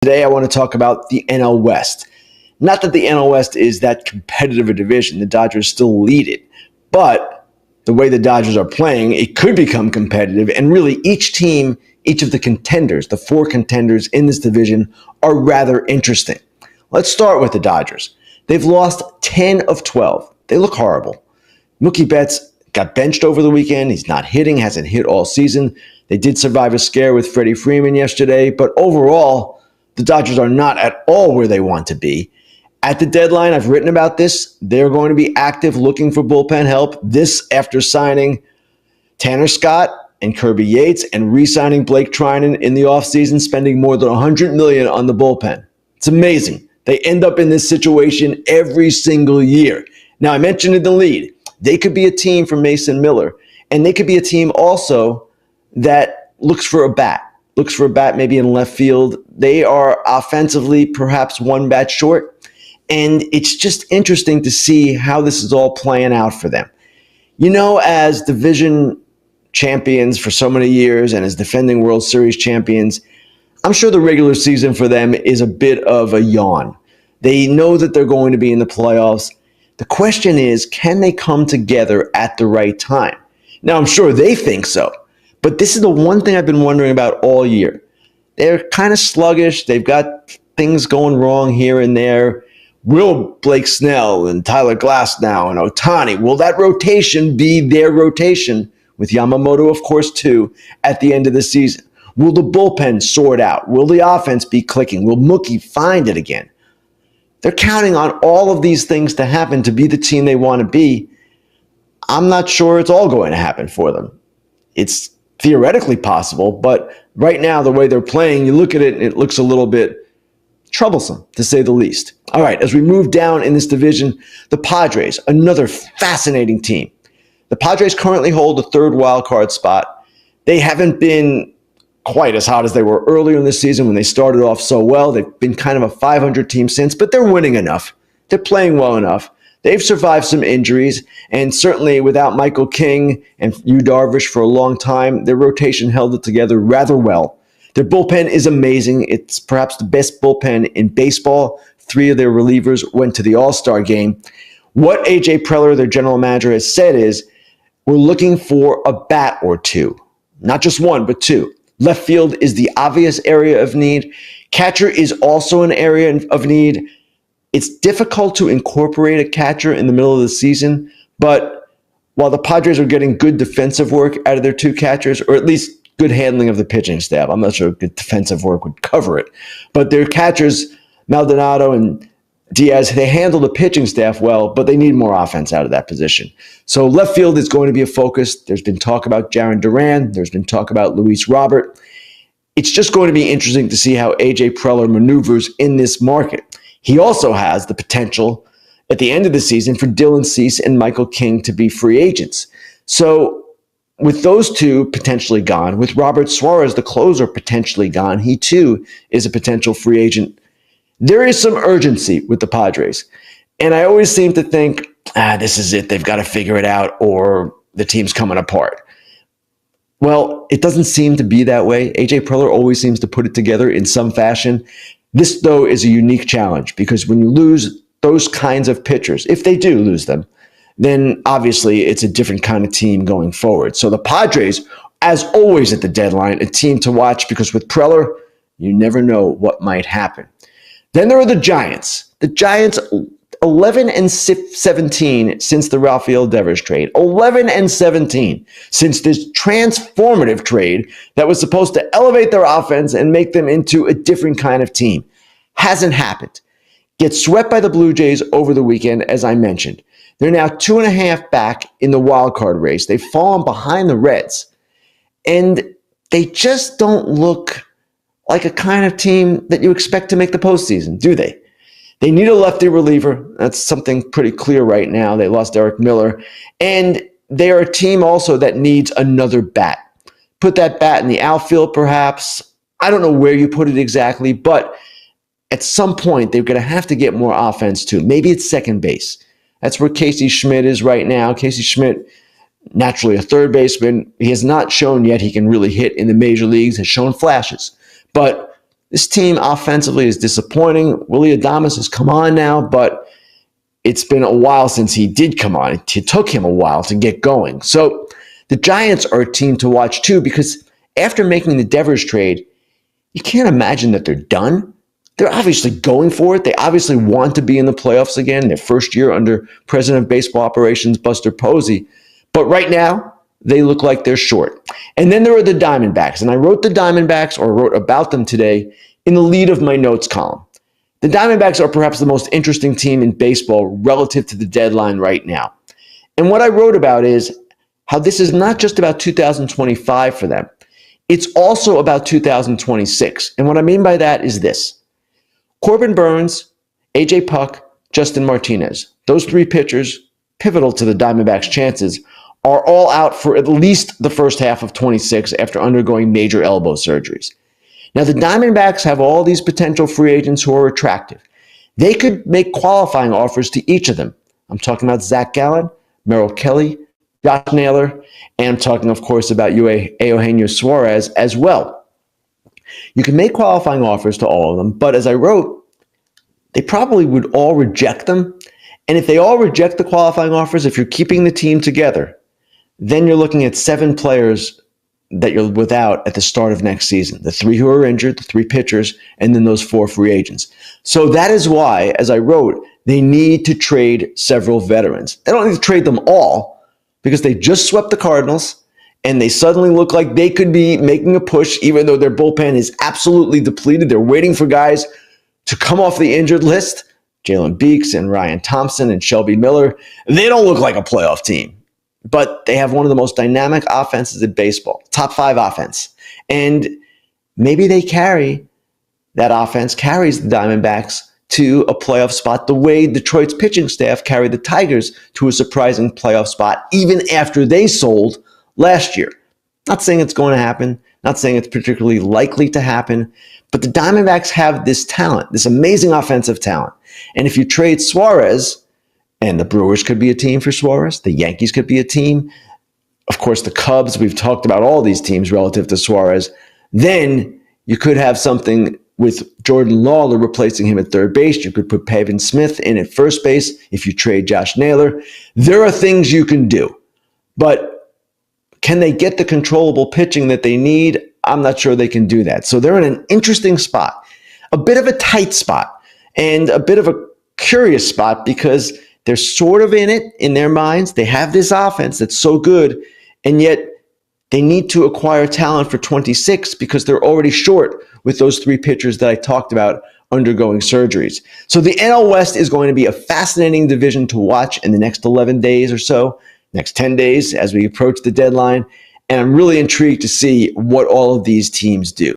Today, I want to talk about the NL West. Not that the NL West is that competitive a division. The Dodgers still lead it. But the way the Dodgers are playing, it could become competitive. And really, each team, each of the contenders, the four contenders in this division, are rather interesting. Let's start with the Dodgers. They've lost 10 of 12. They look horrible. Mookie Betts got benched over the weekend. He's not hitting, hasn't hit all season. They did survive a scare with Freddie Freeman yesterday. But overall, the Dodgers are not at all where they want to be. At the deadline, I've written about this. They're going to be active looking for bullpen help. This after signing Tanner Scott and Kirby Yates and re-signing Blake Trinan in the offseason, spending more than $100 million on the bullpen. It's amazing. They end up in this situation every single year. Now, I mentioned in the lead, they could be a team for Mason Miller, and they could be a team also that looks for a bat maybe in left field. They are offensively perhaps one bat short, and it's just interesting to see how this is all playing out for them. You know, as division champions for so many years and as defending World Series champions, I'm sure the regular season for them is a bit of a yawn. They know that they're going to be in the playoffs. The question is, can they come together at the right time? Now, I'm sure they think so. But this is the one thing I've been wondering about all year. They're kind of sluggish. They've got things going wrong here and there. Will Blake Snell and Tyler Glasnow and Ohtani, will that rotation be their rotation, with Yamamoto, of course, too, at the end of the season? Will the bullpen sort out? Will the offense be clicking? Will Mookie find it again? They're counting on all of these things to happen to be the team they want to be. I'm not sure it's all going to happen for them. It's theoretically possible, but right now, the way they're playing, you look at it, and it looks a little bit troublesome, to say the least. All right, as we move down in this division, the Padres, another fascinating team. The Padres currently hold the third wild card spot. They haven't been quite as hot as they were earlier in the season when they started off so well. They've been kind of a 500 team since, but they're winning enough. They're playing well enough. They've survived some injuries, and certainly without Michael King and Yu Darvish for a long time, their rotation held it together rather well. Their bullpen is amazing. It's perhaps the best bullpen in baseball. 3 of their relievers went to the All-Star game. What A.J. Preller, their general manager, has said is, we're looking for a bat or two. Not just one, but 2. Left field is the obvious area of need. Catcher is also an area of need. It's difficult to incorporate a catcher in the middle of the season, but while the Padres are getting good defensive work out of their 2 catchers, or at least good handling of the pitching staff, I'm not sure good defensive work would cover it, but their catchers, Maldonado and Diaz, they handle the pitching staff well, but they need more offense out of that position. So left field is going to be a focus. There's been talk about Jarren Duran. There's been talk about Luis Robert. It's just going to be interesting to see how A.J. Preller maneuvers in this market. He also has the potential at the end of the season for Dylan Cease and Michael King to be free agents. So with those 2 potentially gone, with Robert Suarez, the closer, potentially gone, he too is a potential free agent. There is some urgency with the Padres. And I always seem to think, this is it. They've got to figure it out or the team's coming apart. Well, it doesn't seem to be that way. A.J. Preller always seems to put it together in some fashion. This, though, is a unique challenge because when you lose those kinds of pitchers, if they do lose them, then obviously it's a different kind of team going forward. So the Padres, as always at the deadline, a team to watch because with Preller, you never know what might happen. Then there are the Giants. The Giants, 11-17 since the Rafael Devers trade. 11-17 since this transformative trade that was supposed to elevate their offense and make them into a different kind of team. Hasn't happened. Get swept by the Blue Jays over the weekend, as I mentioned. They're now 2.5 back in the wild card race. They've fallen behind the Reds. And they just don't look like a kind of team that you expect to make the postseason, do they? They need a lefty reliever. That's something pretty clear right now. They lost Eric Miller. And they are a team also that needs another bat. Put that bat in the outfield, perhaps. I don't know where you put it exactly, but at some point, they're going to have to get more offense too. Maybe it's second base. That's where Casey Schmidt is right now. Casey Schmidt, naturally a third baseman. He has not shown yet he can really hit in the major leagues, has shown flashes. But This team offensively is disappointing. Willy Adames has come on now, but it's been a while since he did come on. It took him a while to get going. So the Giants are a team to watch too, because after making the Devers trade, you can't imagine that they're done. They're obviously going for it. They obviously want to be in the playoffs again, their first year under President of Baseball Operations, Buster Posey. But right now, they look like they're short. And then there are the Diamondbacks. And I wrote the Diamondbacks, or wrote about them today, in the lead of my notes column. The Diamondbacks are perhaps the most interesting team in baseball relative to the deadline right now. And what I wrote about is how this is not just about 2025 for them. It's also about 2026. And what I mean by that is this. Corbin Burnes, A.J. Puck, Justin Martinez, those three pitchers, pivotal to the Diamondbacks' chances, are all out for at least the first half of 26 after undergoing major elbow surgeries. Now, the Diamondbacks have all these potential free agents who are attractive. They could make qualifying offers to each of them. I'm talking about Zach Gallen, Merrill Kelly, Josh Naylor, and I'm talking, of course, about Eugenio Suarez as well. You can make qualifying offers to all of them, but as I wrote, they probably would all reject them. And if they all reject the qualifying offers, if you're keeping the team together, then you're looking at 7 players that you're without at the start of next season. The 3 who are injured, the 3 pitchers, and then those 4 free agents. So that is why, as I wrote, they need to trade several veterans. They don't need to trade them all because they just swept the Cardinals and they suddenly look like they could be making a push even though their bullpen is absolutely depleted. They're waiting for guys to come off the injured list. Jalen Beeks and Ryan Thompson and Shelby Miller. They don't look like a playoff team. But they have one of the most dynamic offenses in baseball, top 5 offense. And maybe they carry that offense, carries the Diamondbacks to a playoff spot the way Detroit's pitching staff carried the Tigers to a surprising playoff spot, even after they sold last year. Not saying it's going to happen, not saying it's particularly likely to happen, but the Diamondbacks have this talent, this amazing offensive talent. And if you trade Suarez, and the Brewers could be a team for Suarez. The Yankees could be a team. Of course, the Cubs. We've talked about all these teams relative to Suarez. Then you could have something with Jordan Lawler replacing him at third base. You could put Pavin Smith in at first base if you trade Josh Naylor. There are things you can do. But can they get the controllable pitching that they need? I'm not sure they can do that. So they're in an interesting spot, a bit of a tight spot, and a bit of a curious spot because they're sort of in it in their minds. They have this offense that's so good, and yet they need to acquire talent for 26 because they're already short with those 3 pitchers that I talked about undergoing surgeries. So the NL West is going to be a fascinating division to watch in the next 11 days or so, next 10 days as we approach the deadline. And I'm really intrigued to see what all of these teams do.